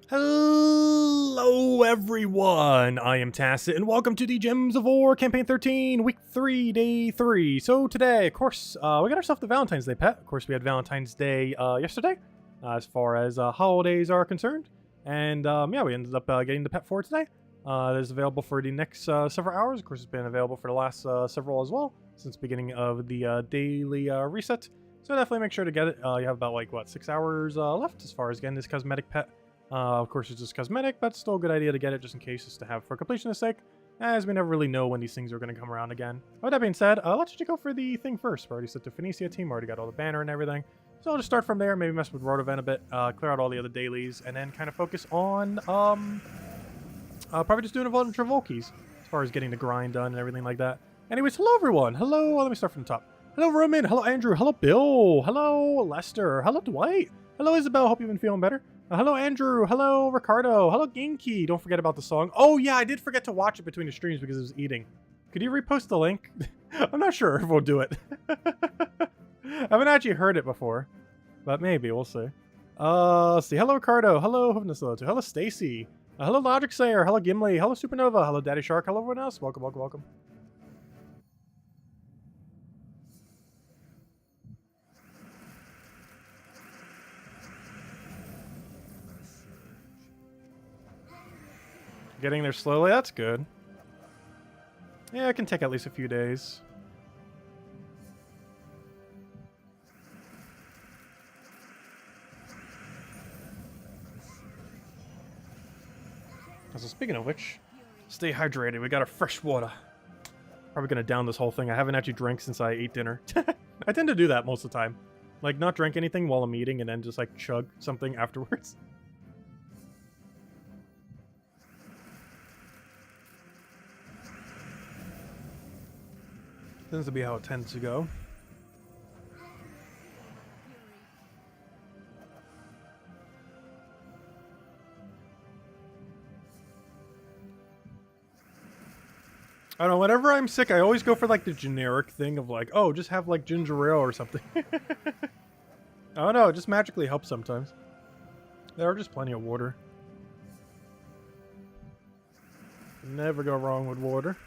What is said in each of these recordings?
Hello everyone, I am Tacit, and welcome to the Gems of War Campaign 13, Week 3, Day 3. So today, of course, we got ourselves the Valentine's Day pet. Of course, we had Valentine's Day yesterday, as far as holidays are concerned. And yeah, we ended up getting the pet for today. It is available for the next several hours. Of course, it's been available for the last several as well, since the beginning of the daily reset. So definitely make sure to get it. You have about, 6 hours left as far as getting this cosmetic pet. Of course, it's just cosmetic, but still a good idea to get it just in case, just to have for completionist sake, as we never really know when these things are going to come around again. With that being said, let's just go for the thing first. We already set the Phoenicia team, already got all the banner and everything. So I'll just start from there, maybe mess with Rotovan a bit, clear out all the other dailies, and then kind of focus on, probably just doing a bunch of Volkies, as far as getting the grind done and everything like that. Anyways, hello everyone. Hello, let me start from the top. Hello Roman, hello Andrew, hello Bill, hello Lester, hello Dwight, hello Isabel, hope you've been feeling better. Hello Andrew, hello Ricardo, hello Genki. Don't forget about the song. Oh yeah, I did forget to watch it between the streams because I was eating. Could you repost the link? I'm not sure if we'll do it. I haven't actually heard it before, but maybe, we'll see. Let's see. Hello Ricardo, hello hello Stacy, hello Logic Slayer, hello Gimli, hello Supernova, hello Daddy Shark, hello everyone else. Welcome, welcome, welcome. Getting there slowly, that's good. Yeah, it can take at least a few days. So speaking of which, stay hydrated. We got our fresh water. Probably gonna down this whole thing. I haven't actually drank since I ate dinner. I tend to do that most of the time. Like, not drink anything while I'm eating and then just, like, chug something afterwards. Tends to be how it tends to go. I don't know, whenever I'm sick, I always go for, like, the generic thing of, like, oh, just have, like, ginger ale or something. I don't know, it just magically helps sometimes. There are just plenty of water. Never go wrong with water.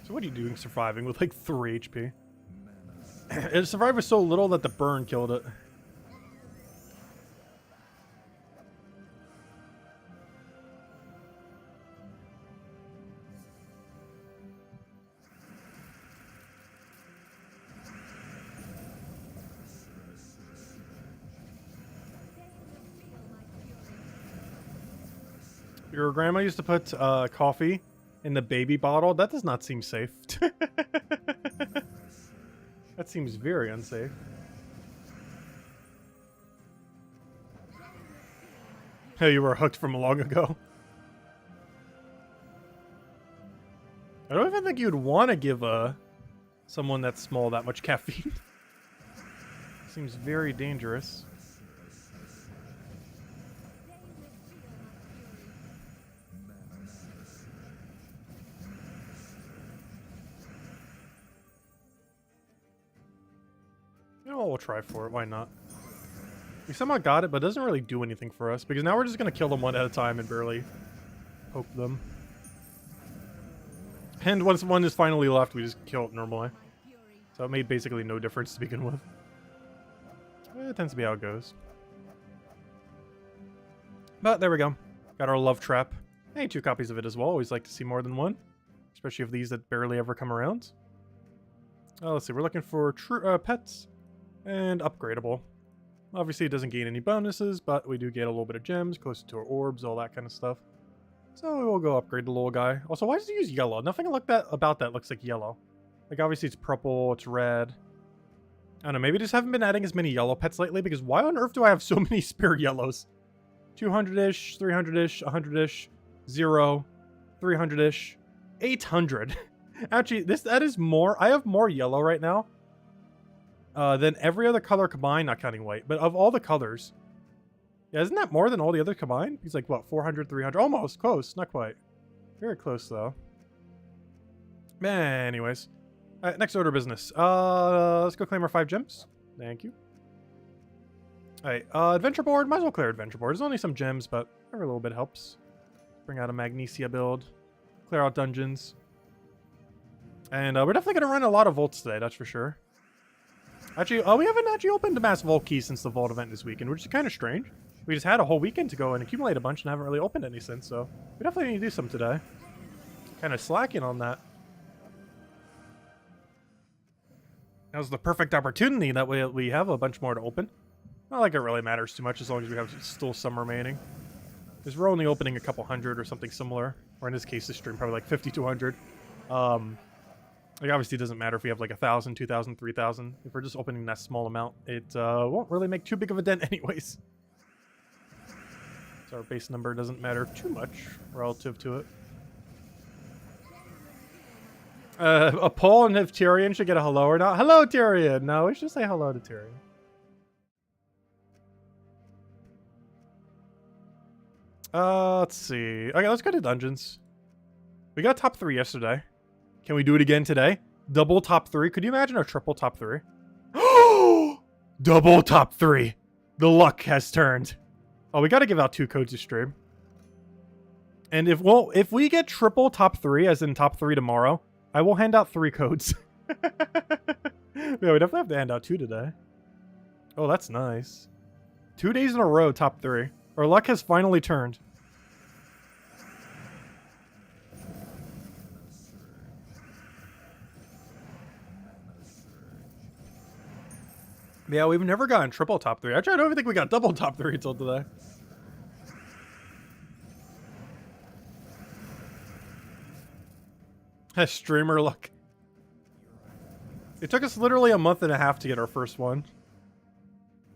So what are you doing surviving with, like, 3 HP? It survived with so little that the burn killed it. Your grandma used to put coffee in the baby bottle. That does not seem safe. That seems very unsafe. Hey, you were hooked from long ago. I don't even think you'd want to give someone that's small that much caffeine. Seems very dangerous. You know what, we'll try for it, why not? We somehow got it, but it doesn't really do anything for us, because now we're just going to kill them one at a time and barely poke them. And once one is finally left, we just kill it normally. So it made basically no difference to begin with. It tends to be how it goes. But there we go. Got our love trap. Hey, 2 copies of it as well. Always like to see more than one. Especially of these that barely ever come around. Let's see, we're looking for true pets. And upgradable. Obviously, it doesn't gain any bonuses, but we do get a little bit of gems, closer to our orbs, all that kind of stuff. So we'll go upgrade the little guy. Also, why does he use yellow? Nothing about that looks like yellow. Like, obviously, it's purple, it's red. I don't know, maybe just haven't been adding as many yellow pets lately, because why on earth do I have so many spare yellows? 200-ish, 300-ish, 100-ish, 0, 300-ish, 800. Actually, that is more. I have more yellow right now than every other color combined, not counting white, but of all the colors. Yeah, isn't that more than all the other combined? He's like, what, 400, 300? Almost, close, not quite. Very close, though. Anyways. Alright, next order of business. Let's go claim our 5 gems. Thank you. Alright, adventure board. Might as well clear adventure board. There's only some gems, but every little bit helps. Bring out a Magnesia build. Clear out dungeons. And we're definitely going to run a lot of vaults today, that's for sure. Actually, we haven't actually opened a mass vault key since the vault event this weekend, which is kind of strange. We just had a whole weekend to go and accumulate a bunch and haven't really opened any since, so we definitely need to do some today. Kind of slacking on that. That was the perfect opportunity. That way we have a bunch more to open. Not like it really matters too much as long as we have still some remaining. Because we're only opening a couple hundred or something similar. Or in this case, this stream, probably like 50 to 100. Like obviously it doesn't matter if we have like 1,000, 2,000, 3,000. If we're just opening that small amount, it won't really make too big of a dent anyways. So our base number doesn't matter too much relative to it. A poll and if Tyrion should get a hello or not. Hello, Tyrion! No, we should say hello to Tyrion. Let's see. Okay, let's go to dungeons. We got top 3 yesterday. Can we do it again today? Double top 3. Could you imagine a triple top 3? Double top 3. The luck has turned. Oh, we got to give out 2 codes to stream. And if we get triple top 3, as in top 3 tomorrow, I will hand out 3 codes. Yeah, we definitely have to hand out 2 today. Oh, that's nice. 2 days in a row, top 3. Our luck has finally turned. Yeah, we've never gotten triple top 3. I don't even think we got double top 3 until today. Streamer luck. It took us literally a month and a half to get our first one.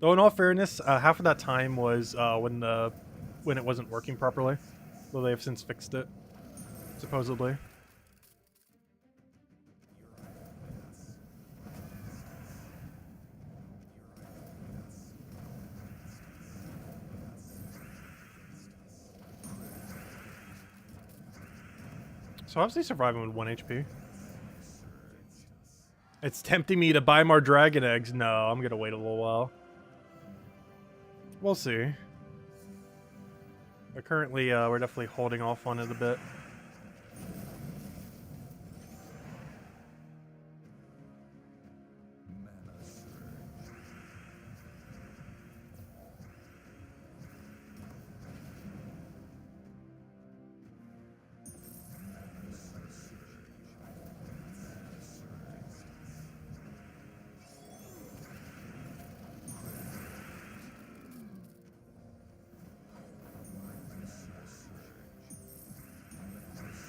Though in all fairness, half of that time was when it wasn't working properly. Though they have since fixed it, supposedly. So obviously surviving with 1 HP. It's tempting me to buy more dragon eggs. No, I'm gonna wait a little while. We'll see. But currently, we're definitely holding off on it a bit.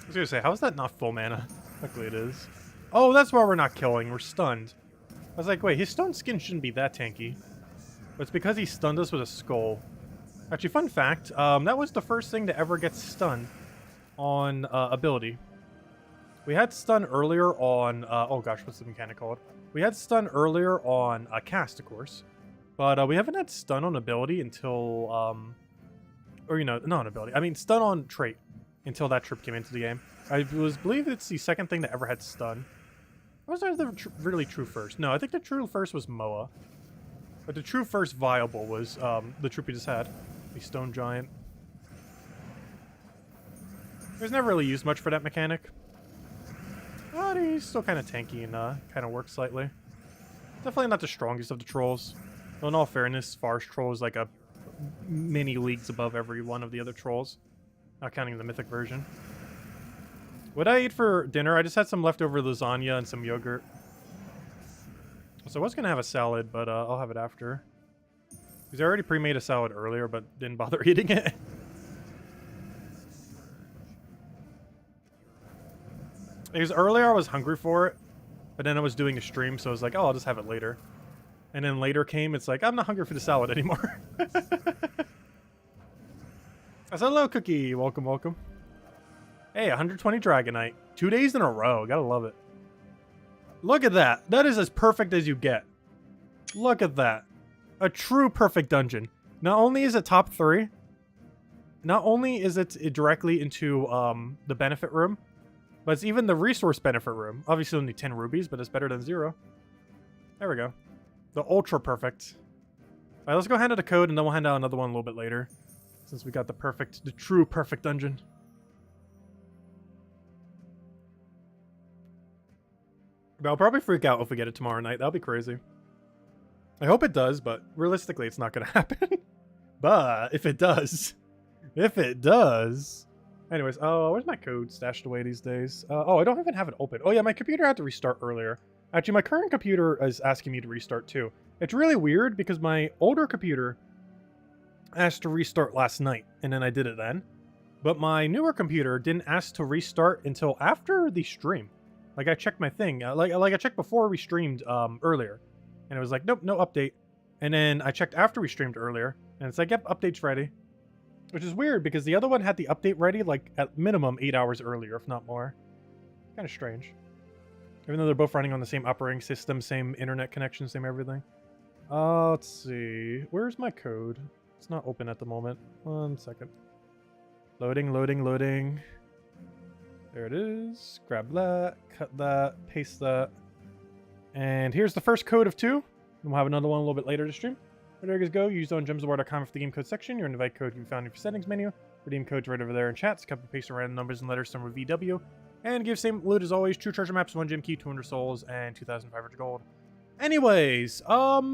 I was gonna say, how is that not full mana? Luckily it is. Oh, that's why we're not killing. We're stunned. I was like, wait, his stone skin shouldn't be that tanky. But it's because he stunned us with a skull. Actually, fun fact, that was the first thing to ever get stunned on ability. We had stun earlier on, oh gosh, what's the mechanic called? We had stun earlier on cast, of course. But we haven't had stun on ability until, or, you know, not on ability. I mean, stun on trait. Until that trip came into the game. I believe it's the second thing that ever had stun. Or was that the really true first? No, I think the true first was Moa. But the true first viable was the troop we just had. The Stone Giant. It was never really used much for that mechanic. But he's still kind of tanky and kind of works slightly. Definitely not the strongest of the trolls. Though in all fairness, Farce Troll is like a many leagues above every one of the other trolls. Not counting the mythic version. What I ate for dinner, I just had some leftover lasagna and some yogurt. So I was going to have a salad, but I'll have it after. Because I already pre-made a salad earlier, but didn't bother eating it. Because earlier I was hungry for it, but then I was doing a stream, so I was like, oh, I'll just have it later. And then later came, it's like, I'm not hungry for the salad anymore. I said, hello, Cookie. Welcome, welcome. Hey, 120 Dragonite. 2 days in a row. Gotta love it. Look at that. That is as perfect as you get. Look at that. A true perfect dungeon. Not only is it top 3, not only is it directly into the benefit room, but it's even the resource benefit room. Obviously only 10 rubies, but it's better than 0. There we go. The ultra perfect. Alright, let's go hand out a code, and then we'll hand out another one a little bit later. Since we got the true perfect dungeon. But I'll probably freak out if we get it tomorrow night. That'll be crazy. I hope it does, but realistically, it's not going to happen. But if it does... Anyways, where's my code stashed away these days? Oh, I don't even have it open. Oh yeah, my computer had to restart earlier. Actually, my current computer is asking me to restart too. It's really weird because my older computer asked to restart last night, and then I did it then. But my newer computer didn't ask to restart until after the stream. Like, I checked my thing. Like I checked before we streamed earlier. And it was like, nope, no update. And then I checked after we streamed earlier, and it's like, yep, update's ready. Which is weird, because the other one had the update ready, like, at minimum 8 hours earlier, if not more. Kind of strange. Even though they're both running on the same operating system, same internet connection, same everything. Let's see. Where's my code? It's not open at the moment. 1 second. Loading, loading, loading. There it is. Grab that, cut that, paste that. And here's the first code of 2. And we'll have another one a little bit later to stream. Where do you guys go? Use on gemsofwar.com for the game code section. Your invite code can be found in your settings menu. Redeem codes right over there in chats. Copy paste random numbers and letters, some with VW. And give same loot as always. True treasure maps, 1 gem key, 200 souls, and 2,500 gold. Anyways, have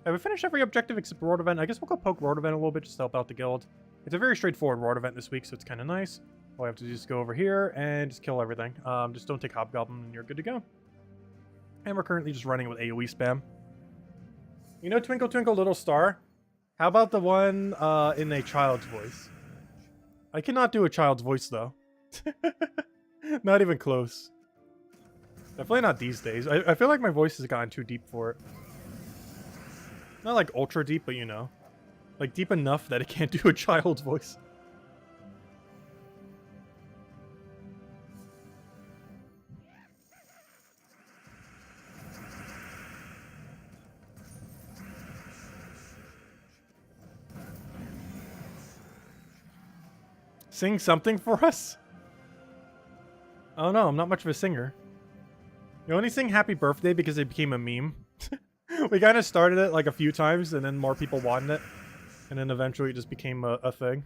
we finished every objective except Road Event? I guess we'll go poke Road Event a little bit just to help out the guild. It's a very straightforward Road Event this week, so it's kind of nice. All I have to do is just go over here and just kill everything. Just don't take Hobgoblin and you're good to go. And we're currently just running with AoE spam. You know Twinkle Twinkle Little Star? How about the one in a child's voice? I cannot do a child's voice, though. Not even close. Definitely not these days. I feel like my voice has gotten too deep for it. Not like ultra deep, but you know. Like deep enough that it can't do a child's voice. Sing something for us? Oh no, I'm not much of a singer. You only sing Happy Birthday because it became a meme. We kind of started it like a few times and then more people wanted it. And then eventually it just became a thing.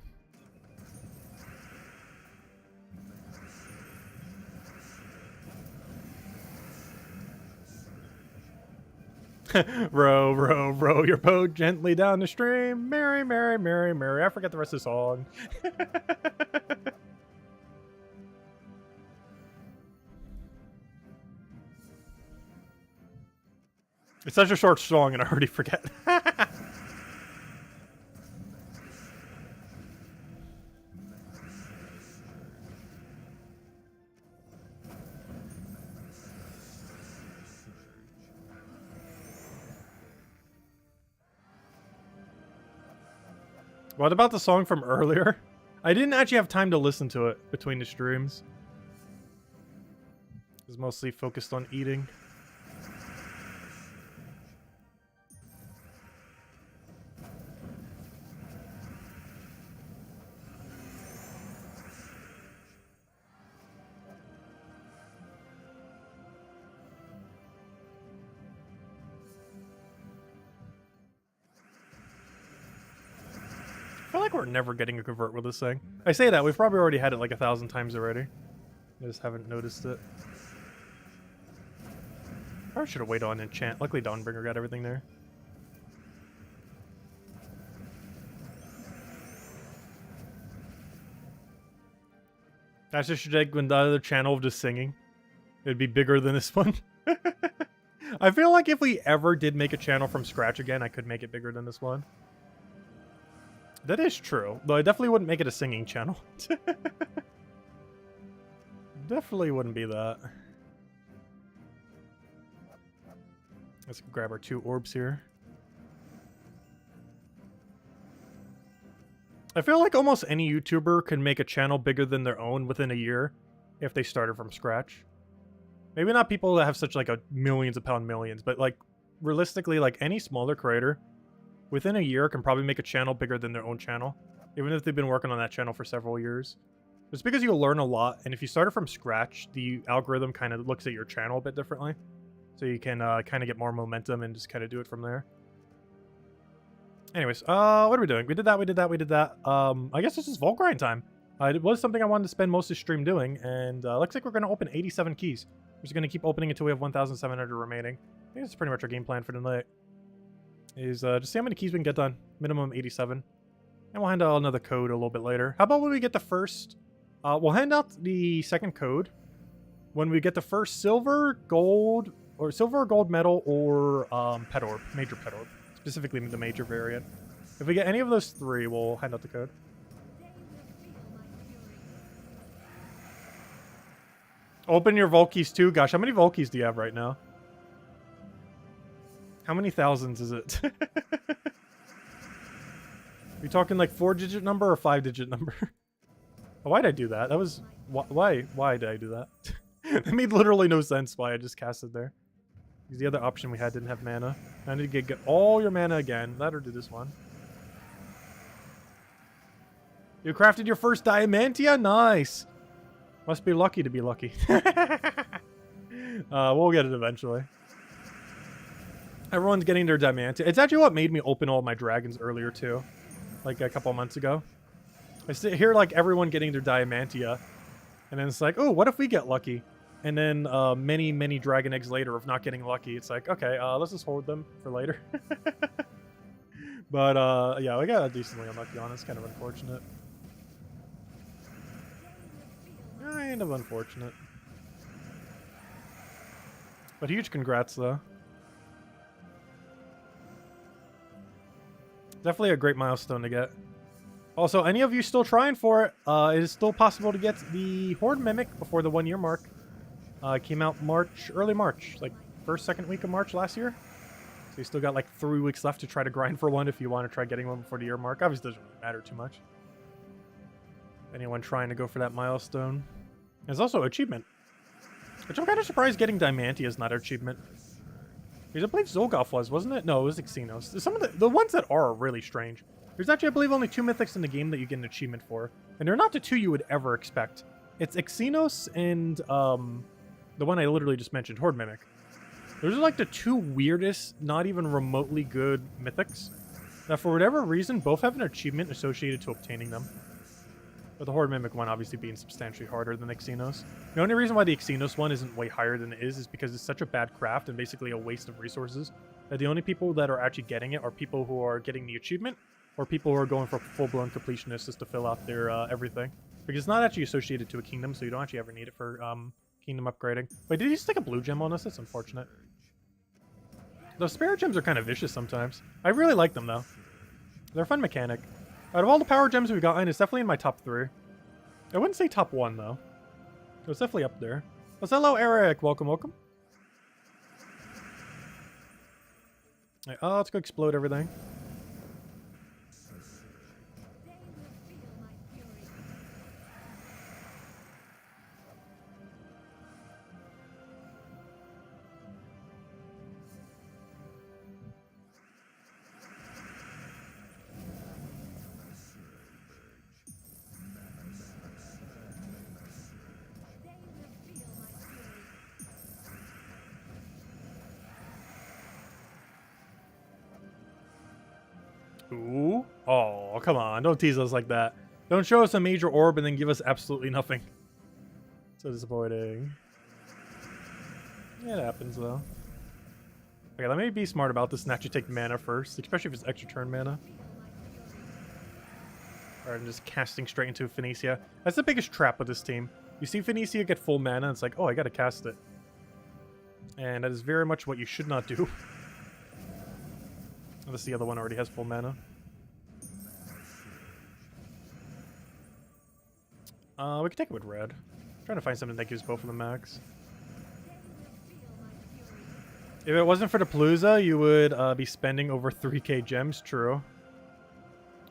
Row, row, row your boat gently down the stream. Mary, Mary, Mary, Mary. I forget the rest of the song. It's such a short song and I already forget. What about the song from earlier? I didn't actually have time to listen to it between the streams. I was mostly focused on eating. I feel like we're never getting a convert with this thing. I say that, we've probably already had it like 1,000 times already. I just haven't noticed it. Probably should have waited on enchant. Luckily Dawnbringer got everything there. That's just like when the other channel of just singing. It'd be bigger than this one. I feel like if we ever did make a channel from scratch again, I could make it bigger than this one. That is true, though I definitely wouldn't make it a singing channel. Definitely wouldn't be that. Let's grab our 2 orbs here. I feel like almost any YouTuber could make a channel bigger than their own within a year if they started from scratch. Maybe not people that have such like a millions upon millions, but like realistically, like any smaller creator within a year can probably make a channel bigger than their own channel, even if they've been working on that channel for several years. It's because you'll learn a lot, and if you started from scratch, the algorithm kind of looks at your channel a bit differently. So you can kind of get more momentum and just kind of do it from there. Anyways, what are we doing? We did that, we did that, we did that. I guess this is Vault Grind time. It was something I wanted to spend most of the stream doing, and looks like we're going to open 87 keys. We're just going to keep opening until we have 1,700 remaining. I think that's pretty much our game plan for tonight. Is just see how many keys we can get done. Minimum 87. And we'll hand out another code a little bit later. How about when we get the first... we'll hand out the second code when we get the first silver, gold medal, or pet orb, major pet orb. Specifically the major variant. If we get any of those three, we'll hand out the code. Open your Vault keys too. Gosh, how many Vault keys do you have right now? How many thousands is it? Are you talking like 4-digit number or 5-digit number? Why did I do that? That was... Why did I do that? It made literally no sense why I just casted there. Because the other option we had didn't have mana. I need to get all your mana again. Let her do this one. You crafted your first Diamantia? Nice! Must be lucky to be lucky. We'll get it eventually. Everyone's getting their Diamantia. It's actually what made me open all my dragons earlier too. Like a couple months ago. I hear like everyone getting their Diamantia. And then it's like, oh, what if we get lucky? And then many, many dragon eggs later of not getting lucky. It's like, okay, let's just hold them for later. But yeah, we got decently unlucky on it. It's kind of unfortunate. Kind of unfortunate. But huge congrats though. Definitely a great milestone to get. Also, any of you still trying for it, it is still possible to get the Horde Mimic before the 1-year mark. It came out early March, like first, second week of March last year. So you still got like 3 weeks left to try to grind for one if you want to try getting one before the year mark. Obviously, it doesn't really matter too much. Anyone trying to go for that milestone. There's also achievement, which I'm kind of surprised getting Diamantia is not an achievement. Because I believe Zolgoth was, wasn't it? No, it was Xenos. Some of the ones that are really strange. There's actually, I believe, only 2 mythics in the game that you get an achievement for. And they're not the 2 you would ever expect. It's Xenos and the one I literally just mentioned, Horde Mimic. Those are like the 2 weirdest, not even remotely good mythics. That for whatever reason, both have an achievement associated to obtaining them. But the Horde Mimic one obviously being substantially harder than the Xenos. The only reason why the Xenos one isn't way higher than it is because it's such a bad craft and basically a waste of resources. That the only people that are actually getting it are people who are getting the achievement or people who are going for full-blown completionists just to fill out their everything. Because it's not actually associated to a kingdom, so you don't actually ever need it for kingdom upgrading. Wait, did he stick a blue gem on us? That's unfortunate. Those spirit gems are kind of vicious sometimes. I really like them, though. They're a fun mechanic. Out of all the power gems we've gotten, it's definitely in my top 3. I wouldn't say top 1, though. It's definitely up there. Oh, hello, Eric. Welcome, welcome. Right, let's go explode everything. Ooh. Oh, come on. Don't tease us like that. Don't show us a major orb and then give us absolutely nothing. So disappointing. Yeah, it happens, though. Okay, let me be smart about this and actually take mana first, especially if it's extra turn mana. Alright, I'm just casting straight into Phoenicia. That's the biggest trap with this team. You see Phoenicia get full mana, and it's like, oh, I gotta cast it. And that is very much what you should not do. Unless the other one already has full mana. We could take it with red. I'm trying to find something that gives both of them max. If it wasn't for the Palooza, you would be spending over 3k gems. True.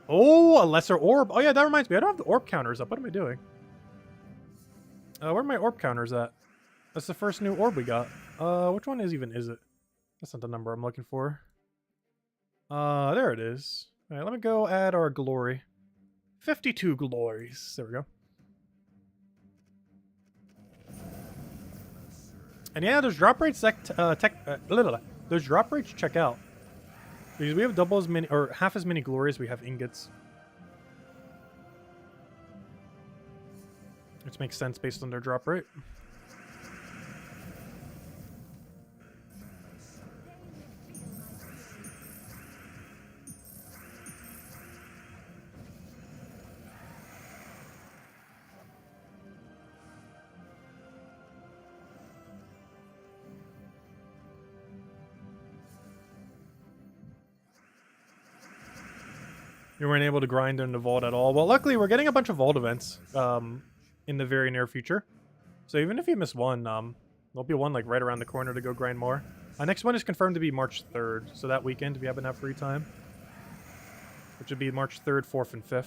Oh, a lesser orb. Oh yeah, that reminds me. I don't have the orb counters up. What am I doing? Where are my orb counters at? That's the first new orb we got. Which one is it? That's not the number I'm looking for. There it is. Alright, let me go add our glory. 52 glories. There we go. And yeah, those drop rates those drop rates check out. Because we have double as many, or half as many glory as we have ingots. Which makes sense based on their drop rate. You weren't able to grind in the vault at all. Well, luckily, we're getting a bunch of vault events in the very near future. So even if you miss one, there'll be one like right around the corner to go grind more. Next one is confirmed to be March 3rd. So that weekend, if you happen to have free time. Which would be March 3rd, 4th, and 5th.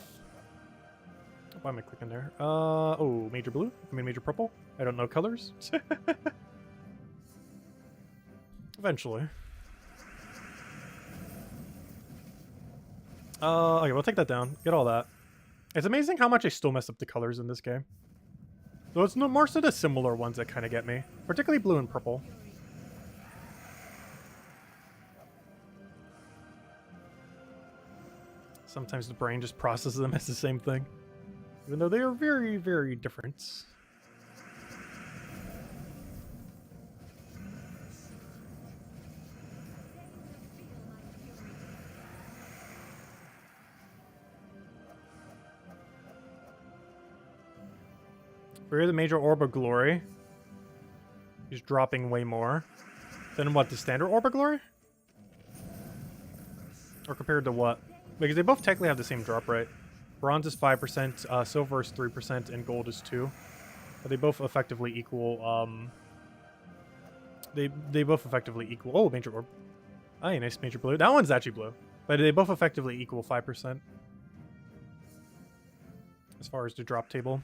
Why am I clicking there? Oh, major blue? I mean major purple? I don't know colors. Eventually. Okay, we'll take that down. Get all that. It's amazing how much I still mess up the colors in this game. Though it's more so the similar ones that kind of get me. Particularly blue and purple. Sometimes the brain just processes them as the same thing. Even though they are very, very different. For the major orb of glory, he's dropping way more than what, the standard orb of glory? Or compared to what? Because they both technically have the same drop rate. Bronze is 5%, silver is 3%, and gold is 2%. But they both effectively equal, they both effectively equal... Oh, major orb. Oh, nice major blue. That one's actually blue. But they both effectively equal 5%. As far as the drop table.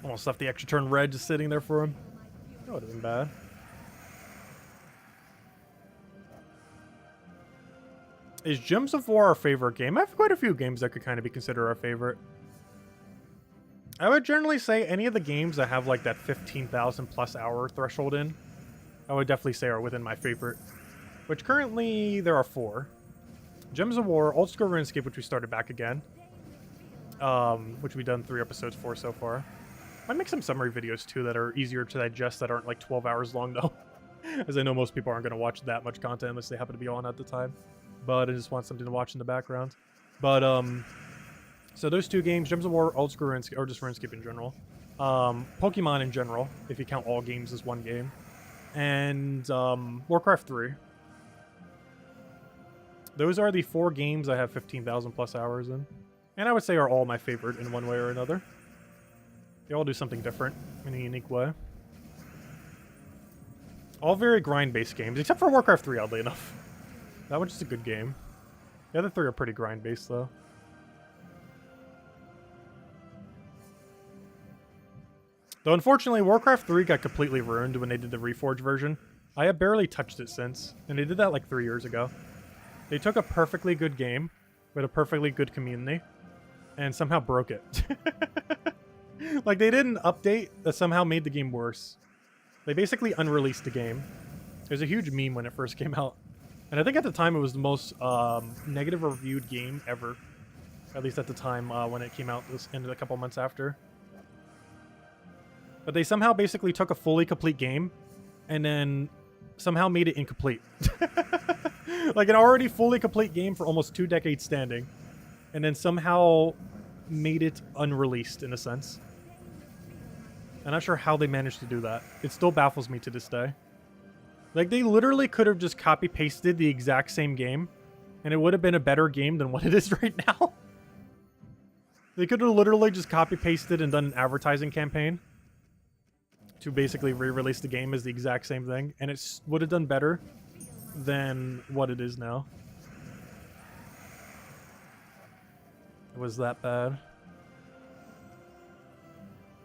Almost left the extra turn red just sitting there for him. That would have been bad. Is Gems of War our favorite game? I have quite a few games that could kind of be considered our favorite. I would generally say any of the games that have like that 15,000 plus hour threshold in, I would definitely say are within my favorite. Which currently there are 4. Gems of War, Old School RuneScape, which we started back again. Which we've done 3 episodes for so far. Might make some summary videos too that are easier to digest, that aren't like 12 hours long though. As I know most people aren't going to watch that much content unless they happen to be on at the time. But I just want something to watch in the background. But, so those 2 games, Gems of War, Old School RuneScape, or just RuneScape in general. Pokemon in general, if you count all games as one game. And, Warcraft 3. Those are the 4 games I have 15,000 plus hours in. And I would say are all my favorite in one way or another. They all do something different in a unique way. All very grind-based games, except for Warcraft 3, oddly enough. That one's just a good game. The other 3 are pretty grind-based, though. Though, unfortunately, Warcraft 3 got completely ruined when they did the Reforged version. I have barely touched it since, and they did that like 3 years ago. They took a perfectly good game with a perfectly good community and somehow broke it. Like, they did an update that somehow made the game worse. They basically unreleased the game. It was a huge meme when it first came out. And I think at the time it was the most negative reviewed game ever. At least at the time when it came out, this ended a couple months after. But they somehow basically took a fully complete game and then somehow made it incomplete. Like an already fully complete game for almost 2 decades standing. And then somehow made it unreleased in a sense. I'm not sure how they managed to do that. It still baffles me to this day. Like, they literally could have just copy-pasted the exact same game, and it would have been a better game than what it is right now. They could have literally just copy-pasted and done an advertising campaign to basically re-release the game as the exact same thing, and it would have done better than what it is now. It was that bad.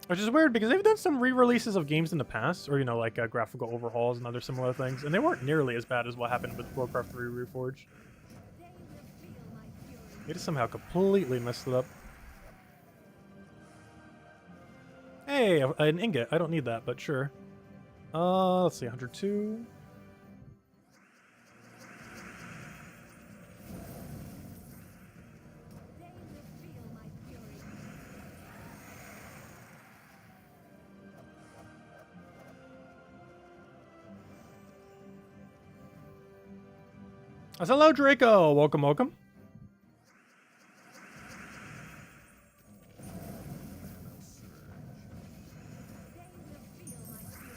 Which is weird because they've done some re-releases of games in the past, or, you know, like graphical overhauls and other similar things, and they weren't nearly as bad as what happened with Warcraft 3 Reforged. They just somehow completely messed it up. Hey, an ingot. I don't need that, but sure. Let's see, 102. Hello, Draco. Welcome, welcome.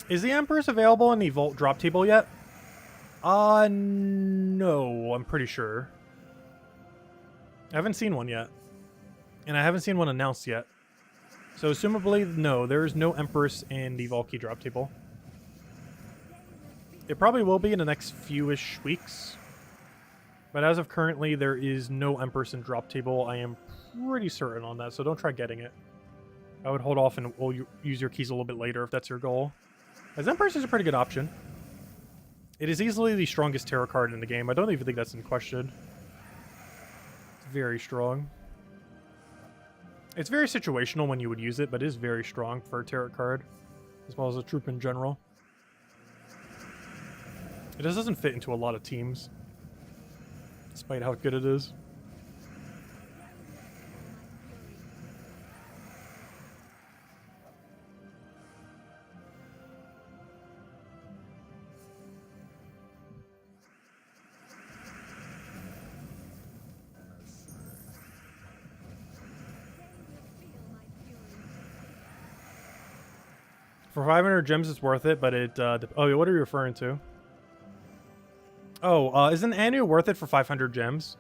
Is the Empress available in the Vault drop table yet? No, I'm pretty sure. I haven't seen one yet. And I haven't seen one announced yet. So, assumably, no, there is no Empress in the Vault key drop table. It probably will be in the next few-ish weeks. But as of currently, there is no Empress in drop table. I am pretty certain on that, so don't try getting it. I would hold off and we'll use your keys a little bit later if that's your goal. As Empress is a pretty good option. It is easily the strongest tarot card in the game. I don't even think that's in question. It's very strong. It's very situational when you would use it, but it is very strong for a tarot card, as well as a troop in general. It just doesn't fit into a lot of teams, despite how good it is. For 500 gems, it's worth it, but it... oh, what are you referring to? Oh, isn't Anu worth it for 500 gems?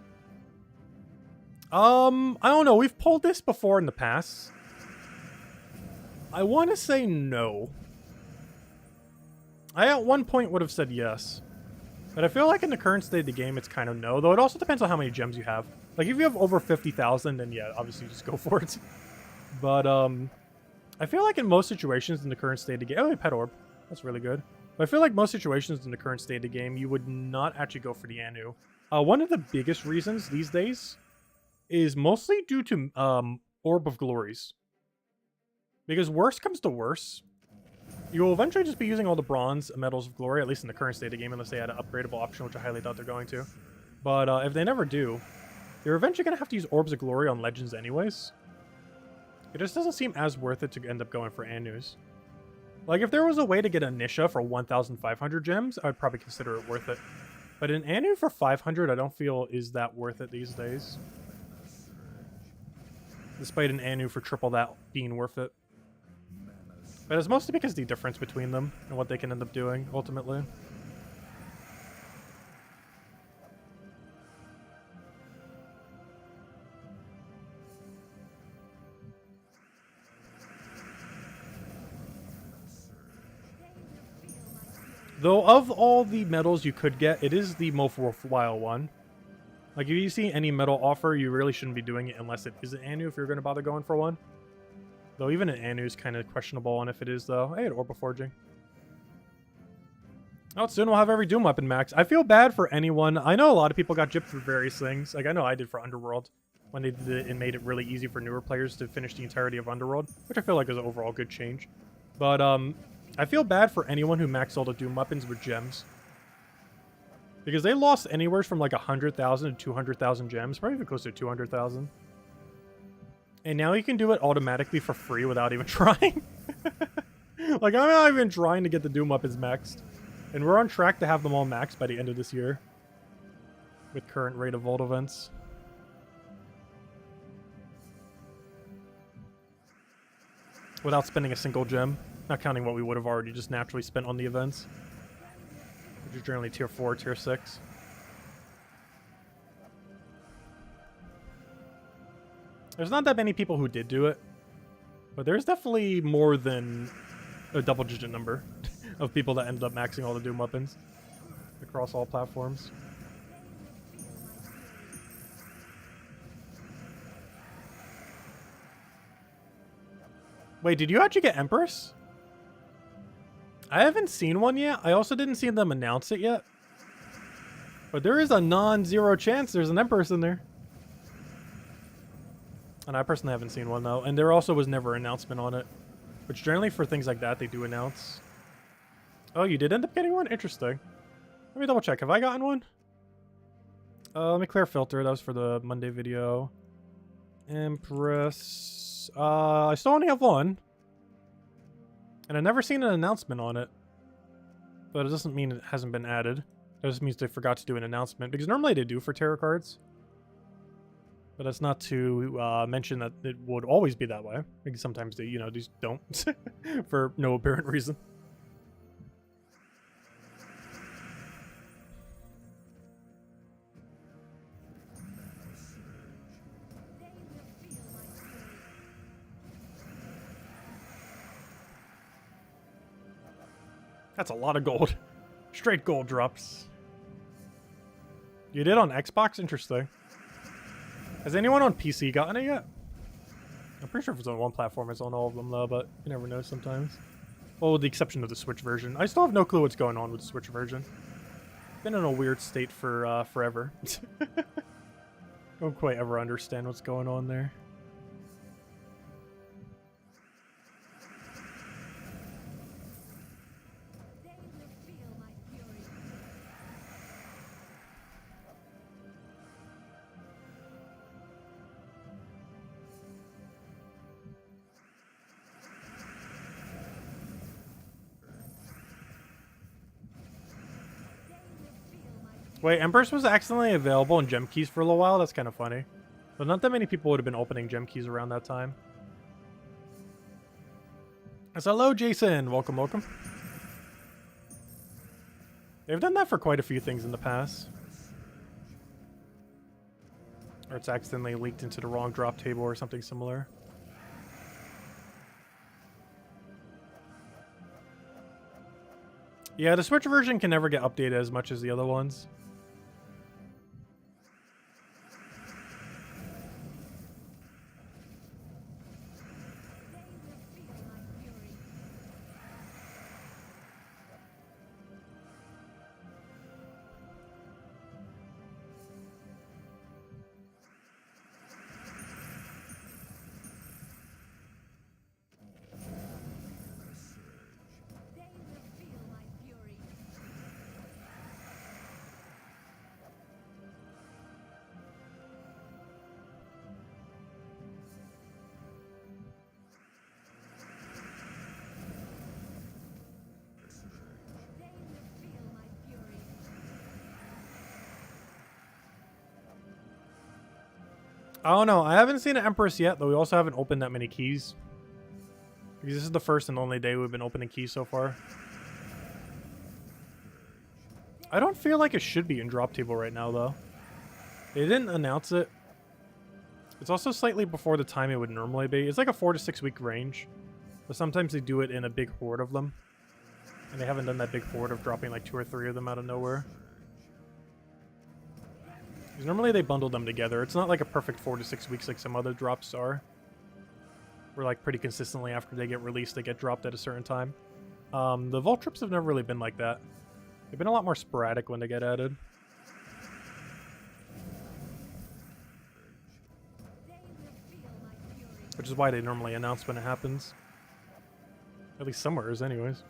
I don't know. We've pulled this before in the past. I want to say no. I at one point would have said yes. But I feel like in the current state of the game, it's kind of no. Though it also depends on how many gems you have. Like, if you have over 50,000, then yeah, obviously just go for it. But, I feel like in most situations in the current state of the game... Oh, a pet orb. That's really good. But I feel like most situations in the current state of the game, you would not actually go for the Anu. One of the biggest reasons these days is mostly due to Orb of Glories. Because worse comes to worse, you will eventually just be using all the bronze medals of glory, at least in the current state of the game, unless they had an upgradable option, which I highly doubt they're going to. But if they never do, you're eventually going to have to use Orbs of Glory on Legends anyways. It just doesn't seem as worth it to end up going for Anus. Like, if there was a way to get a Nisha for 1,500 gems, I'd probably consider it worth it. But an Anu for 500, I don't feel is that worth it these days. Despite an Anu for triple that being worth it. But it's mostly because of the difference between them and what they can end up doing, ultimately. Though, of all the medals you could get, it is the most worthwhile one. Like, if you see any medal offer, you really shouldn't be doing it unless it is an Anu if you're going to bother going for one. Though even an Anu is kind of questionable on if it is, though. Hey, an Orb of Forging. Oh, soon we'll have every Doom weapon max. I feel bad for anyone. I know a lot of people got gypped for various things. Like, I know I did for Underworld, when they did it and made it really easy for newer players to finish the entirety of Underworld, which I feel like is an overall good change. But, I feel bad for anyone who maxed all the Doom weapons with gems. Because they lost anywhere from like 100,000 to 200,000 gems, probably even close to 200,000. And now you can do it automatically for free without even trying. Like, I'm not even trying to get the Doom weapons maxed. And we're on track to have them all maxed by the end of this year. With current rate of vault events. without spending a single gem, not counting what we would have already just naturally spent on the events, which is generally tier 4, tier 6. There's not that many people who did do it, but there's definitely more than a double-digit number of people that ended up maxing all the Doom weapons across all platforms. Wait, did you actually get Empress? I haven't seen one yet. I also didn't see them announce it yet. But there is a non-zero chance there's an Empress in there. And I personally haven't seen one, though. And there also was never an announcement on it. Which generally for things like that, they do announce. Oh, you did end up getting one? Interesting. Let me double check. Have I gotten one? Let me clear filter. That was for the Monday video. Empress. I still only have one. And I've never seen an announcement on it. But it doesn't mean it hasn't been added. It just means they forgot to do an announcement. Because normally they do for tarot cards. But that's not to mention that it would always be that way. Because sometimes they, just don't. For no apparent reason. That's a lot of gold. Straight gold drops. You did on Xbox? Interesting. Has anyone on PC gotten it yet? I'm pretty sure if it's on one platform, it's on all of them, though, but you never know sometimes. Well, with the exception of the Switch version. I still have no clue what's going on with the Switch version. Been in a weird state for forever. Don't quite ever understand what's going on there. Wait, Empress was accidentally available in gem keys for a little while? That's kind of funny. But not that many people would have been opening gem keys around that time. So hello, Jason. Welcome, welcome. They've done that for quite a few things in the past. Or it's accidentally leaked into the wrong drop table or something similar. Yeah, the Switch version can never get updated as much as the other ones. I don't know. I haven't seen an Empress yet, though we also haven't opened that many keys. Because this is the first and only day we've been opening keys so far. I don't feel like it should be in drop table right now, though. They didn't announce it. It's also slightly before the time it would normally be. It's like a 4 to 6 week range. But sometimes they do it in a big horde of them. And they haven't done that big horde of dropping like 2 or 3 of them out of nowhere. Because normally they bundle them together. It's not like a perfect 4 to 6 weeks like some other drops are. Where like pretty consistently after they get released, they get dropped at a certain time. The vault trips have never really been like that. They've been a lot more sporadic when they get added. Which is why they normally announce when it happens. At least somewheres, anyways.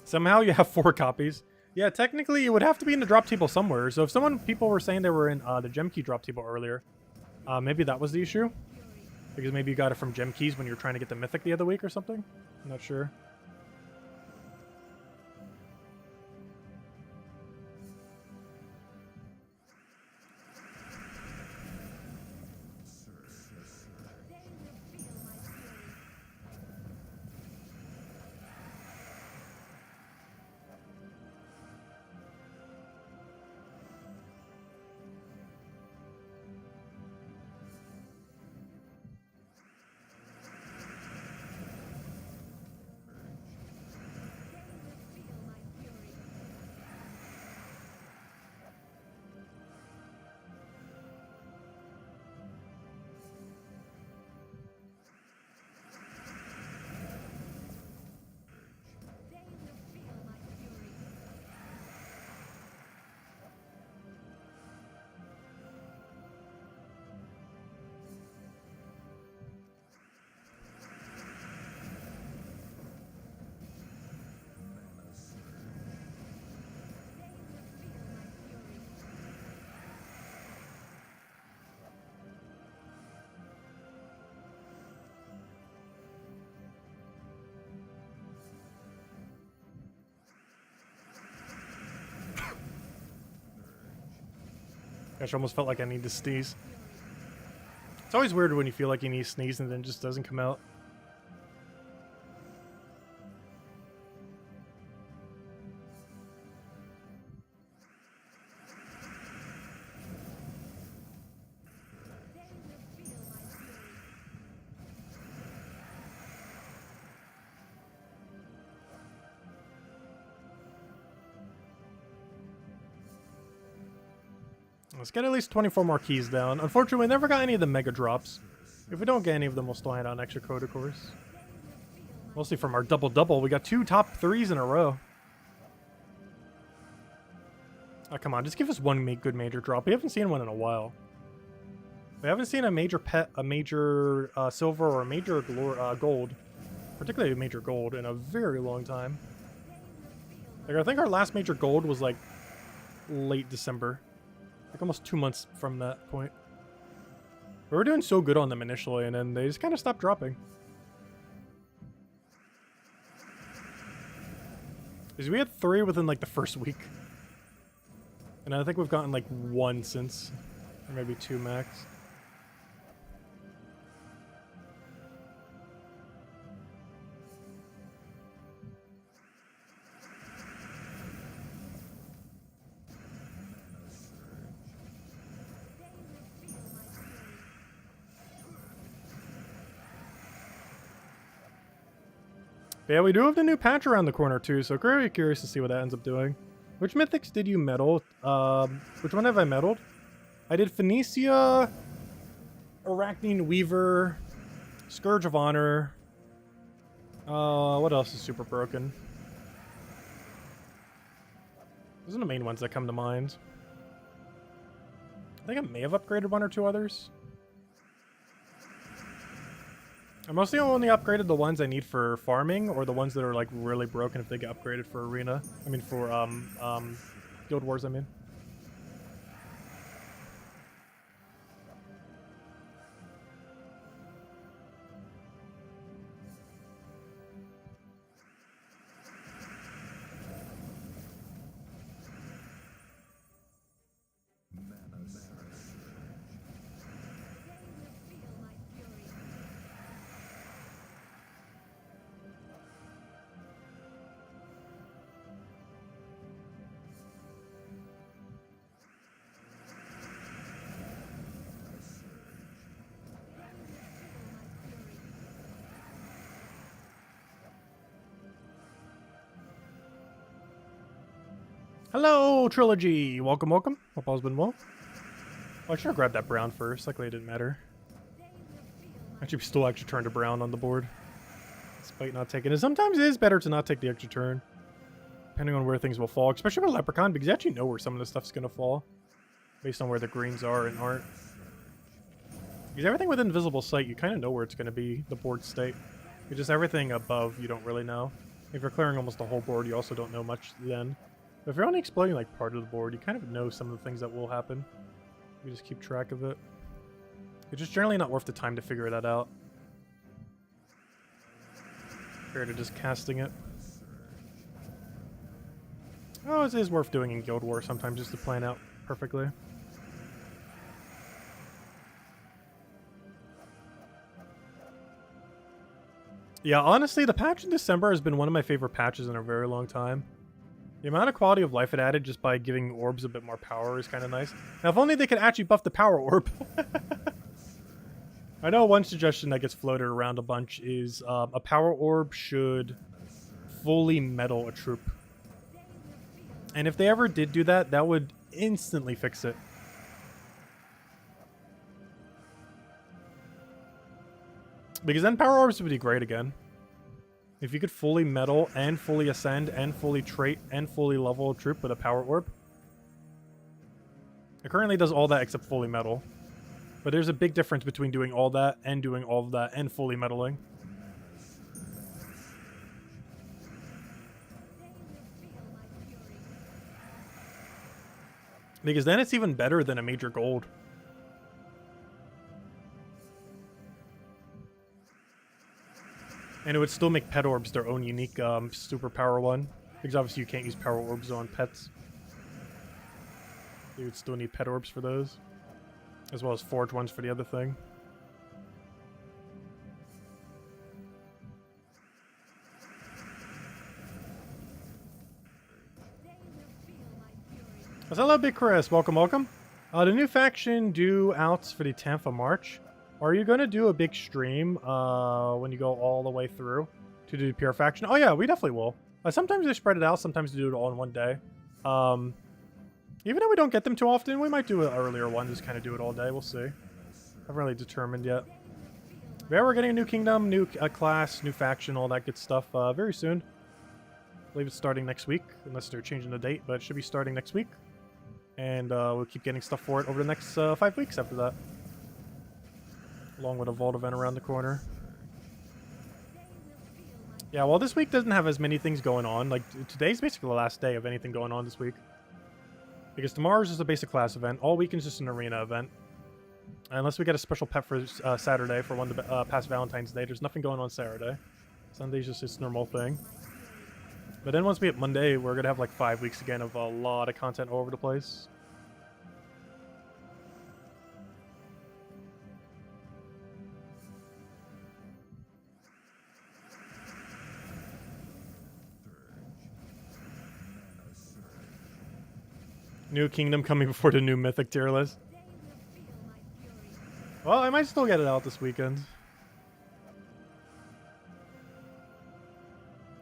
Somehow you have 4 copies. Yeah, technically it would have to be in the drop table somewhere. So if people were saying they were in the gem key drop table earlier, maybe that was the issue. Because maybe you got it from gem keys when you were trying to get the mythic the other week or something. I'm not sure. Gosh, I almost felt like I need to sneeze. It's always weird when you feel like you need to sneeze and then it just doesn't come out. Let's get at least 24 more keys down. Unfortunately, we never got any of the mega drops. If we don't get any of them, we'll still hand out an extra code, of course. Mostly from our double-double. We got 2 top 3s in a row. Oh, come on. Just give us one good major drop. We haven't seen one in a while. We haven't seen a major pet, a major silver, or a major gold. Particularly a major gold in a very long time. Like, I think our last major gold was, like, late December. Like almost 2 months from that point. We were doing so good on them initially, and then they just kind of stopped dropping. Because we had 3 within like the first week. And I think we've gotten like 1 since. Or maybe 2 max. But yeah, we do have the new patch around the corner too, so very curious to see what that ends up doing. Which mythics did you medal? Which one have I medaled? I did Phoenicia, Arachnine Weaver, Scourge of Honor. What else is super broken? Those are the main ones that come to mind. I think I may have upgraded 1 or 2 others. I mostly only upgraded the ones I need for farming, or the ones that are like really broken if they get upgraded for arena. I mean for Guild Wars, I mean. Hello, Trilogy! Welcome, welcome. Hope all's been well. Oh, I should have grabbed that brown first. Luckily it didn't matter. Actually, we still extra turn to brown on the board. Despite not taking it. Sometimes it is better to not take the extra turn. Depending on where things will fall. Especially with Leprechaun, because you actually know where some of the stuff's going to fall. Based on where the greens are and aren't. Because everything with invisible sight, you kind of know where it's going to be, the board state. It's just everything above, you don't really know. If you're clearing almost the whole board, you also don't know much then. But if you're only exploring like part of the board, you kind of know some of the things that will happen. You just keep track of it. It's just generally not worth the time to figure that out. Compared to just casting it. Oh, it is worth doing in Guild Wars sometimes just to plan out perfectly. Yeah, honestly, the patch in December has been one of my favorite patches in a very long time. The amount of quality of life it added just by giving orbs a bit more power is kind of nice. Now, if only they could actually buff the power orb. I know one suggestion that gets floated around a bunch is a power orb should fully metal a troop. And if they ever did do that, that would instantly fix it. Because then power orbs would be great again. If you could fully metal and fully ascend and fully trait and fully level a troop with a power orb. It currently does all that except fully metal. But there's a big difference between doing all that and doing all of that and fully metalling. Because then it's even better than a major gold. And it would still make pet orbs their own unique superpower one. Because obviously you can't use power orbs on pets. You would still need pet orbs for those, as well as forge ones for the other thing. What's up, Big Chris? Welcome, welcome. The new faction due out for the 10th of March. Are you going to do a big stream when you go all the way through to do the pure faction? Oh yeah, we definitely will. Sometimes they spread it out, sometimes they do it all in one day. Even if we don't get them too often, we might do an earlier one, just kind of do it all day. We'll see. I haven't really determined yet. Yeah, we're getting a new kingdom, new class, new faction, all that good stuff very soon. I believe it's starting next week, unless they're changing the date, but it should be starting next week. And we'll keep getting stuff for it over the next 5 weeks after that. Along with a vault event around the corner. Yeah, well, this week doesn't have as many things going on. Like, today's basically the last day of anything going on this week. Because tomorrow's just a basic class event. All weekend's just an arena event. Unless we get a special pet for Saturday for one past Valentine's Day. There's nothing going on Saturday. Sunday's just its normal thing. But then once we hit Monday, we're going to have like 5 weeks again of a lot of content all over the place. New kingdom coming before the new mythic tier list. Well, I might still get it out this weekend.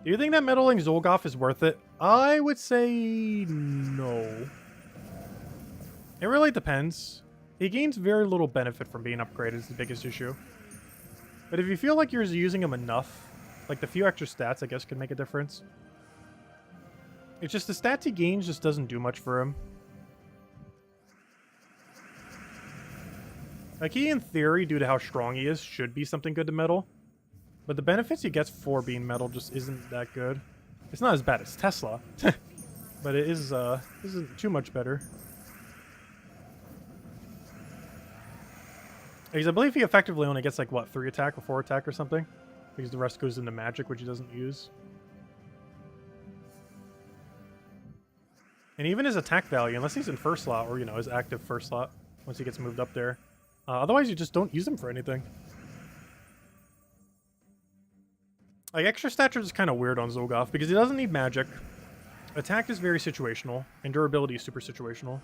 Do you think that meddling Zolgoth is worth it? I would say no. It really depends. He gains very little benefit from being upgraded is the biggest issue. But if you feel like you're using him enough, like the few extra stats I guess could make a difference. It's just the stats he gains just doesn't do much for him. Like, he, in theory, due to how strong he is, should be something good to metal. But the benefits he gets for being metal just isn't that good. It's not as bad as Tesla. But it is, isn't too much better. Because I believe he effectively only gets, like, what, 3 attack or 4 attack or something? Because the rest goes into magic, which he doesn't use. And even his attack value, unless he's in first slot, or, you know, his active first slot, once he gets moved up there. Otherwise, you just don't use him for anything. Like, extra stature is kind of weird on Zolgoth, because he doesn't need magic. Attack is very situational, and durability is super situational.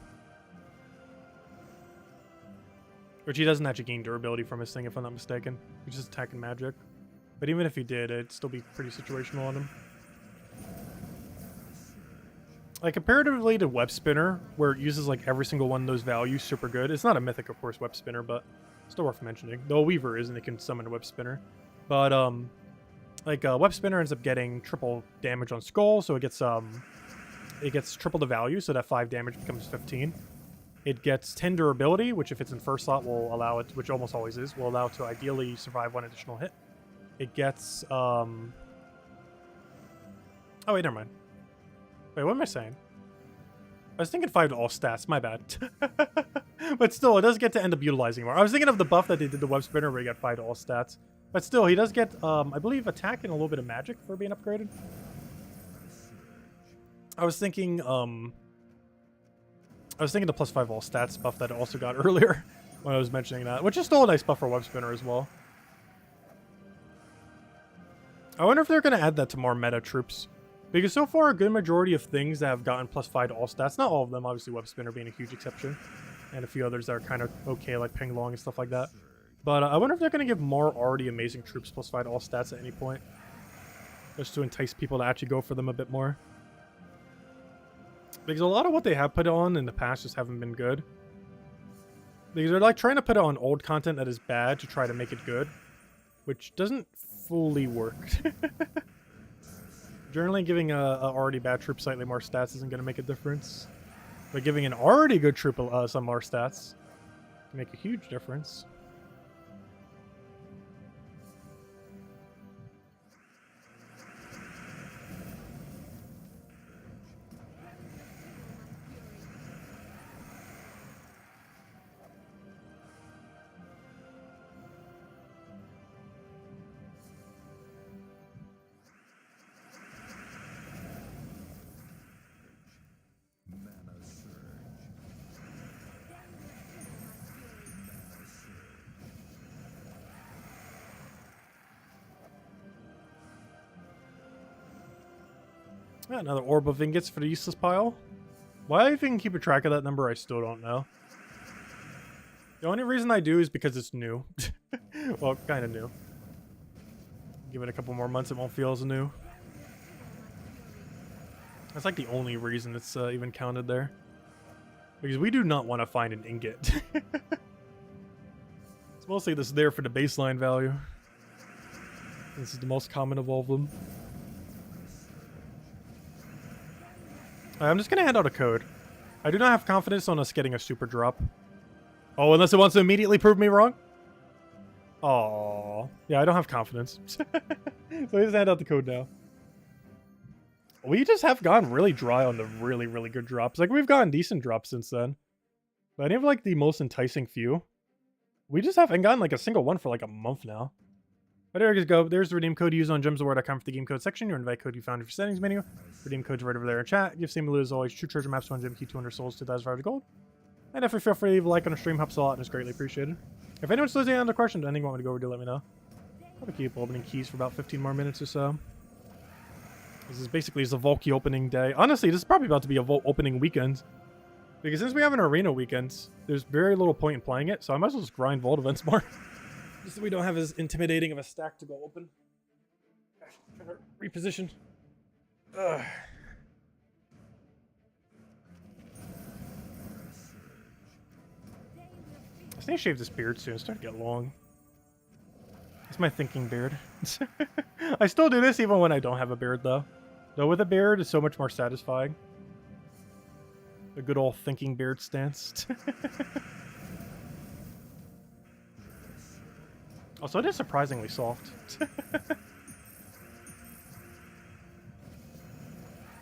Which he doesn't actually gain durability from his thing, if I'm not mistaken. He's just attacking magic. But even if he did, it'd still be pretty situational on him. Like, comparatively to Web Spinner, where it uses, like, every single one of those values super good. It's not a mythic, of course, Web Spinner, but still worth mentioning. Though a Weaver is, and it can summon a Web Spinner. But, Web Spinner ends up getting triple damage on Skull, so it gets triple the value, so that 5 damage becomes 15. It gets 10 durability, which if it's in first slot will allow it, which almost always is, will allow it to ideally survive 1 additional hit. It gets, oh wait, never mind. Wait, what am I saying? I was thinking 5 to all stats, my bad. But still, it does get to end up utilizing more. I was thinking of the buff that they did to Web Spinner where he got 5 to all stats. But still, he does get, I believe, attack and a little bit of magic for being upgraded. I was thinking the plus 5 all stats buff that I also got earlier when I was mentioning that, which is still a nice buff for Web Spinner as well. I wonder if they're going to add that to more meta troops. Because so far, a good majority of things that have gotten plus 5 to all stats, not all of them, obviously Web Spinner being a huge exception, and a few others that are kind of okay, like Ping Long and stuff like that. But I wonder if they're going to give more already amazing troops plus 5 to all stats at any point. Just to entice people to actually go for them a bit more. Because a lot of what they have put on in the past just haven't been good. Because they're like trying to put on old content that is bad to try to make it good. Which doesn't fully work. Generally, giving a already bad troop slightly more stats isn't going to make a difference. But giving an already good troop some more stats can make a huge difference. Yeah, another orb of ingots for the useless pile. Why I even keep a track of that number, I still don't know. The only reason I do is because it's new. Well, kind of new. Give it a couple more months, it won't feel as new. That's like the only reason it's even counted there. Because we do not want to find an ingot. It's mostly this there for the baseline value. This is the most common of all of them. I'm just going to hand out a code. I do not have confidence on us getting a super drop. Oh, unless it wants to immediately prove me wrong? Aww. Yeah, I don't have confidence. So we just hand out the code now. We just have gone really dry on the really, really good drops. Like, we've gotten decent drops since then. But any of, like, the most enticing few, we just haven't gotten, like, a single one for, like, a month now. But there you go. There's the redeem code used on gemsofwar.com for the game code section. Your invite code you found in your settings menu. Redeem code's right over there in chat. Give same loot as always. True treasure maps, 1 gem key, 200 souls, 2,500 gold. And if you feel free to leave a like on the stream, helps a lot and is greatly appreciated. If anyone still has any other questions, anything you want me to go over, do let me know. I'm gonna keep opening keys for about 15 more minutes or so. This is basically just a Volky opening day. Honestly, this is probably about to be a Vault opening weekend. Because since we have an arena weekend, there's very little point in playing it, so I might as well just grind Vault events more. Just so we don't have as intimidating of a stack to go open. Trying to reposition. Ugh. I just need to shave this beard soon. It's starting to get long. It's my thinking beard. I still do this even when I don't have a beard, though. Though with a beard, it's so much more satisfying. A good old thinking beard stance. Also, it is surprisingly soft.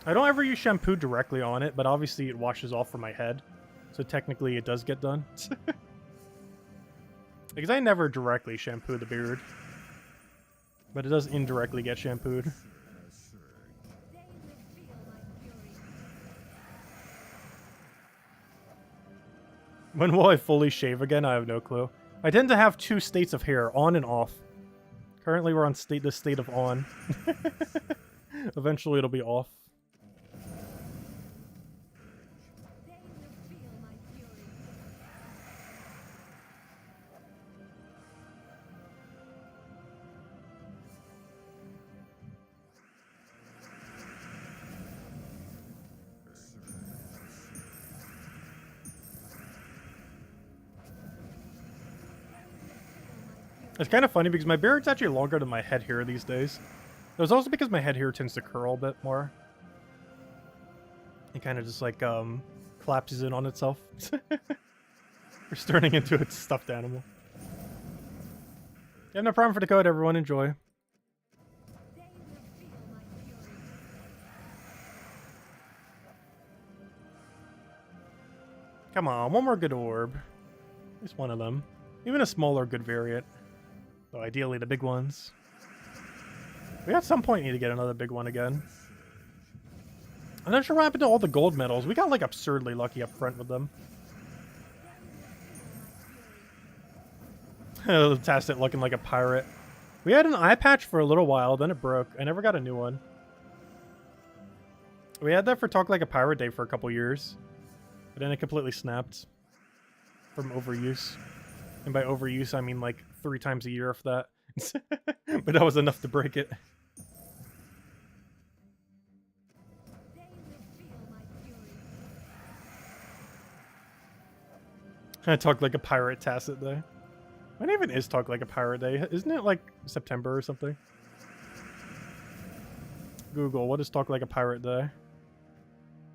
I don't ever use shampoo directly on it, but obviously it washes off from my head. So technically it does get done. Because I never directly shampoo the beard. But it does indirectly get shampooed. When will I fully shave again? I have no clue. I tend to have 2 states of hair, on and off. Currently we're on the state of on. Eventually it'll be off. It's kind of funny because my beard's actually longer than my head hair these days. It was also because my head hair tends to curl a bit more. It kind of just like collapses in on itself. We're turning into a stuffed animal. You have no problem for the code, everyone. Enjoy. Come on, one more good orb. At least one of them. Even a smaller good variant. Though ideally the big ones. We at some point need to get another big one again. I'm not sure what happened to all the gold medals. We got like absurdly lucky up front with them. Tacit looking like a pirate. We had an eye patch for a little while, then it broke. I never got a new one. We had that for Talk Like a Pirate Day for a couple years. But then it completely snapped. From overuse. And by overuse, I mean like 3 times a year of that. But that was enough to break it. I Talk Like a Pirate Tacit Day. When even is Talk Like a Pirate Day? Isn't it like September or something? Google, what is Talk Like a Pirate Day?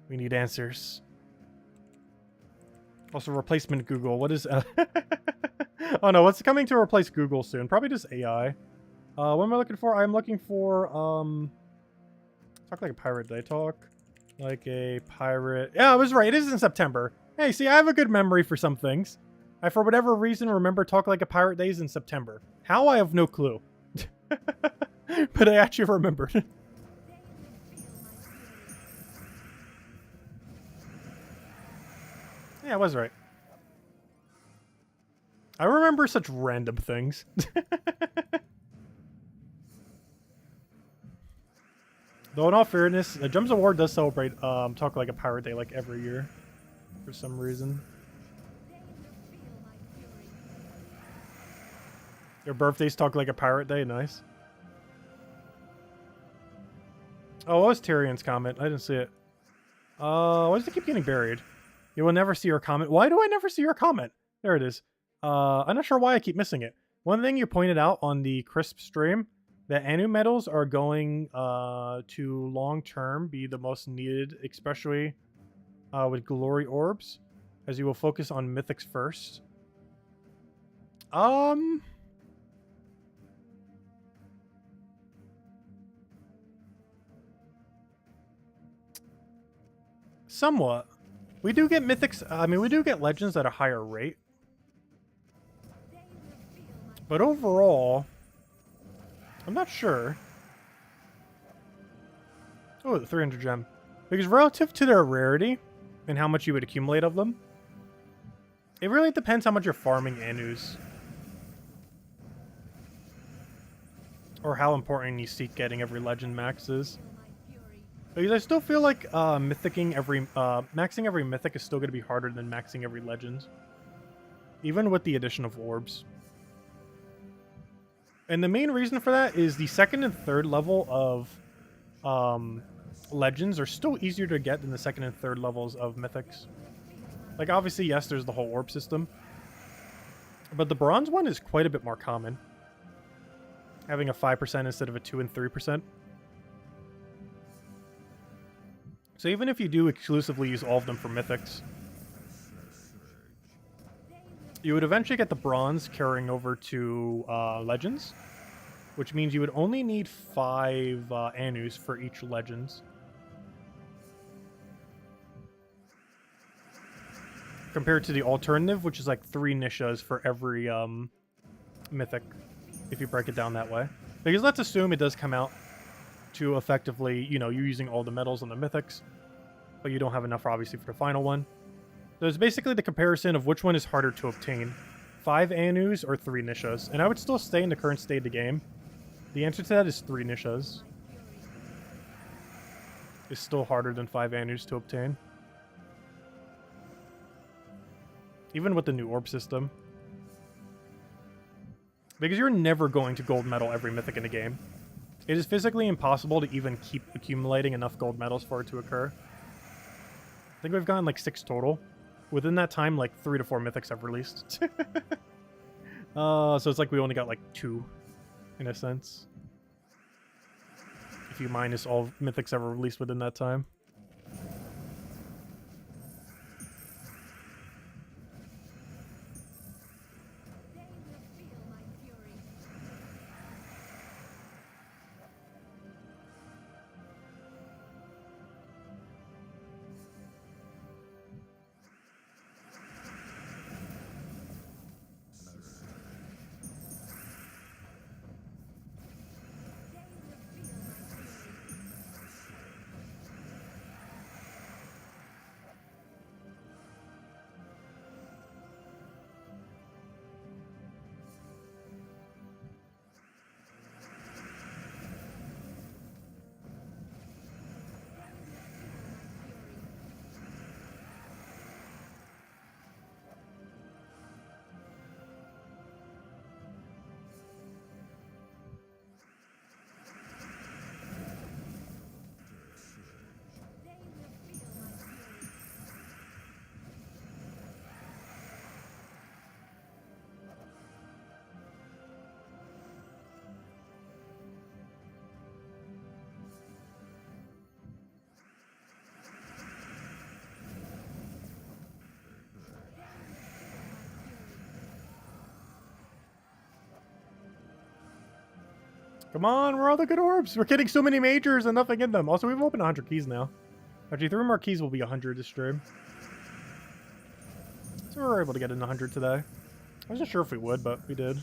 We need answers. Also, replacement Google. What is... oh no, what's coming to replace Google soon? Probably just AI. What am I looking for? I'm looking for... Talk Like a Pirate Day. Talk Like a Pirate... Yeah, I was right. It is in September. Hey, see, I have a good memory for some things. I, for whatever reason, remember Talk Like a Pirate Days in September. How? I have no clue. But I actually remembered. Yeah, I was right. I remember such random things. Though in all fairness, Gems of War does celebrate Talk Like a Pirate Day like every year. For some reason. Your birthday's Talk Like a Pirate Day, nice. Oh, what was Tyrion's comment? I didn't see it. Why does it keep getting buried? You will never see your comment. Why do I never see your comment? There it is. I'm not sure why I keep missing it. One thing you pointed out on the Crisp stream, that Anu medals are going to long-term be the most needed, especially with Glory Orbs, as you will focus on Mythics first. Somewhat. We do get Mythics, I mean, we do get Legends at a higher rate. But overall, I'm not sure. Oh, the 300 gem. Because relative to their rarity and how much you would accumulate of them, it really depends how much you're farming Anus. Or how important you seek getting every legend max is. Because I still feel like maxing every mythic is still going to be harder than maxing every legend. Even with the addition of orbs. And the main reason for that is the second and third level of legends are still easier to get than the second and third levels of mythics. Like, obviously, yes, there's the whole orb system. But the bronze one is quite a bit more common. Having a 5% instead of a 2 and 3%. So even if you do exclusively use all of them for mythics, you would eventually get the bronze carrying over to legends, which means you would only need 5 Anus for each legends. Compared to the alternative, which is like 3 Nishas for every mythic, if you break it down that way. Because let's assume it does come out to effectively, you know, you're using all the medals on the mythics, but you don't have enough, obviously, for the final one. So it's basically the comparison of which one is harder to obtain, 5 Anus or 3 Nishas. And I would still stay in the current state of the game. The answer to that is 3 Nishas. It's still harder than 5 Anus to obtain. Even with the new orb system. Because you're never going to gold medal every mythic in the game. It is physically impossible to even keep accumulating enough gold medals for it to occur. I think we've gotten like 6 total. Within that time, like 3 to 4 mythics have released. So it's like we only got like 2, in a sense. If you minus all mythics ever released within that time. Come on, where are all the good orbs? We're getting so many majors and nothing in them. Also, we've opened 100 keys now. Actually, 3 more keys will be 100 this stream. So we were able to get in 100 today. I wasn't sure if we would, but we did.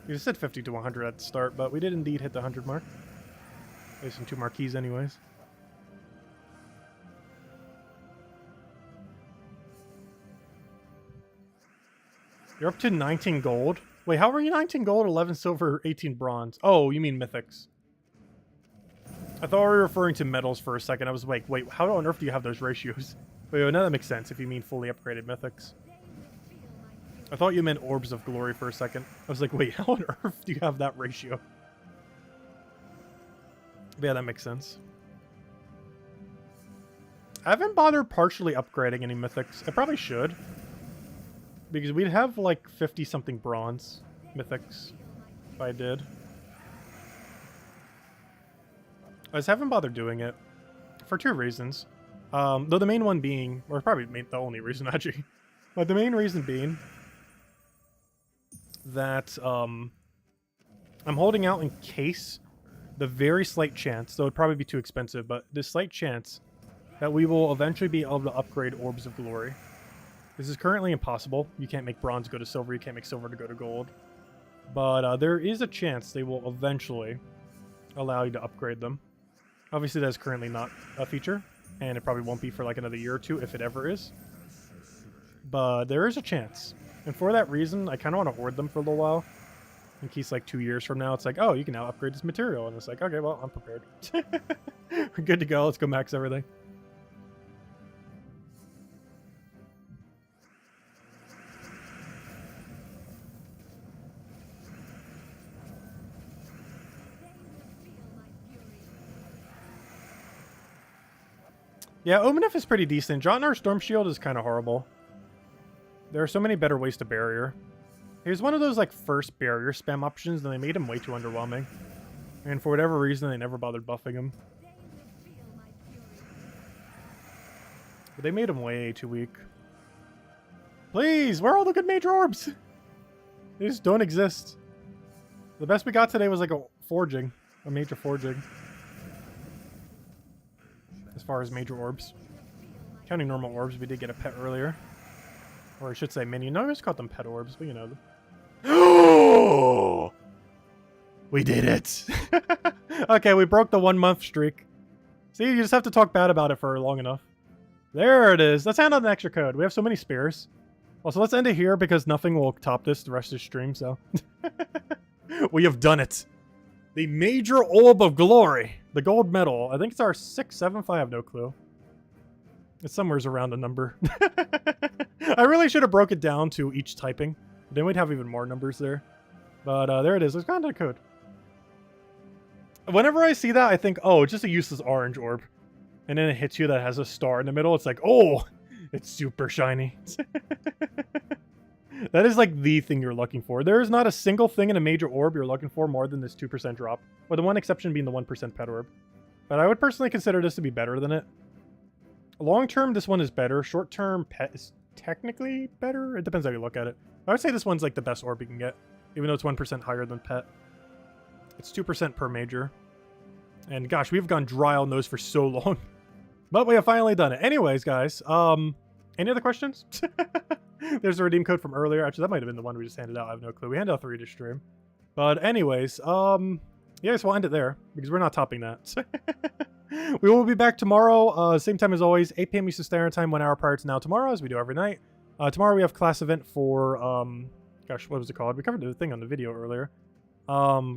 We just said 50 to 100 at the start, but we did indeed hit the 100 mark. There's some 2 more keys anyways. You're up to 19 gold. Wait, how are you 19 gold, 11 silver, 18 bronze? Oh, you mean mythics. I thought we were referring to metals for a second. I was like, wait, how on earth do you have those ratios? Wait, now that makes sense if you mean fully upgraded mythics. I thought you meant orbs of glory for a second. I was like, wait, how on earth do you have that ratio? But yeah, that makes sense. I haven't bothered partially upgrading any mythics. I probably should. Because we'd have like 50-something bronze mythics if I did. I just haven't bothered doing it for 2 reasons. Though the main one being, or probably the only reason actually, but the main reason being that I'm holding out in case the very slight chance, though it'd probably be too expensive, but the slight chance that we will eventually be able to upgrade Orbs of Glory. This is currently impossible. You can't make bronze go to silver, you can't make silver to go to gold. But there is a chance they will eventually allow you to upgrade them. Obviously that is currently not a feature, and it probably won't be for like another year or 2 if it ever is. But there is a chance. And for that reason, I kind of want to hoard them for a little while. In case like 2 years from now, it's like, oh, you can now upgrade this material. And it's like, okay, well, I'm prepared. We're good to go. Let's go max everything. Yeah, Omenif is pretty decent. Jotnar Storm Shield is kind of horrible. There are so many better ways to barrier. He was one of those like first barrier spam options, and they made him way too underwhelming. And for whatever reason, they never bothered buffing him. But they made him way too weak. Please, where are all the good major orbs? They just don't exist. The best we got today was like a forging. A major forging. As far as major orbs. Counting normal orbs, we did get a pet earlier. Or I should say minion. No, I just caught them pet orbs, but you know them. Oh! We did it! Okay, we broke the 1-month streak. See, you just have to talk bad about it for long enough. There it is. Let's hand out an extra code. We have so many spears. Also, let's end it here because nothing will top this the rest of the stream, so. We have done it. The Major Orb of Glory. The gold medal. I think it's our 675. I have no clue. It's somewhere around a number. I really should have broke it down to each typing. Then we'd have even more numbers there. But there it is. There's contact code. Whenever I see that, I think, oh, it's just a useless orange orb. And then it hits you that has a star in the middle. It's like, oh, it's super shiny. That is like the thing you're looking for. There is not a single thing in a major orb you're looking for more than this 2% drop. With the one exception being the 1% pet orb. But I would personally consider this to be better than it. Long term, this one is better. Short term, pet is technically better. It depends how you look at it. I would say this one's like the best orb you can get. Even though it's 1% higher than pet. It's 2% per major. And gosh, we've gone dry on those for so long. But we have finally done it. Anyways, guys, any other questions? There's a redeem code from earlier. Actually, that might have been the one we just handed out. I have no clue. We handed out 3 to stream. But anyways, yeah, so we'll end it there because we're not topping that. We will be back tomorrow, same time as always, 8 p.m. Eastern Standard Time, 1 hour prior to now tomorrow, as we do every night. Tomorrow we have class event for, gosh, what was it called? We covered the thing on the video earlier.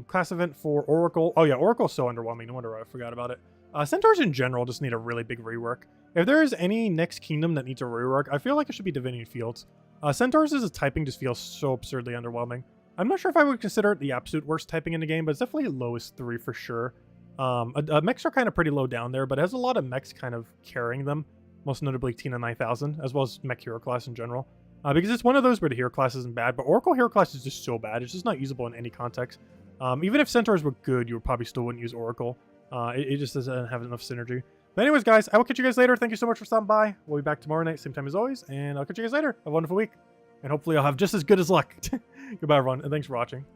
Class event for Oracle. Oh yeah, Oracle's so underwhelming. No wonder I forgot about it. Centaurs in general just need a really big rework. If there is any next kingdom that needs a rework, I feel like it should be Divinity Fields. Centaurs as a typing just feels so absurdly underwhelming. I'm not sure if I would consider it the absolute worst typing in the game, but it's definitely lowest 3 for sure. Mechs are kind of pretty low down there, but it has a lot of mechs kind of carrying them. Most notably Tina 9000, as well as Mech Hero Class in general. Because it's one of those where the Hero Class isn't bad, but Oracle Hero Class is just so bad. It's just not usable in any context. Even if Centaurs were good, you probably still wouldn't use Oracle. It just doesn't have enough synergy. But anyways, guys, I will catch you guys later. Thank you so much for stopping by. We'll be back tomorrow night, same time as always, and I'll catch you guys later. Have a wonderful week, and hopefully I'll have just as good as luck. Goodbye, everyone, and thanks for watching.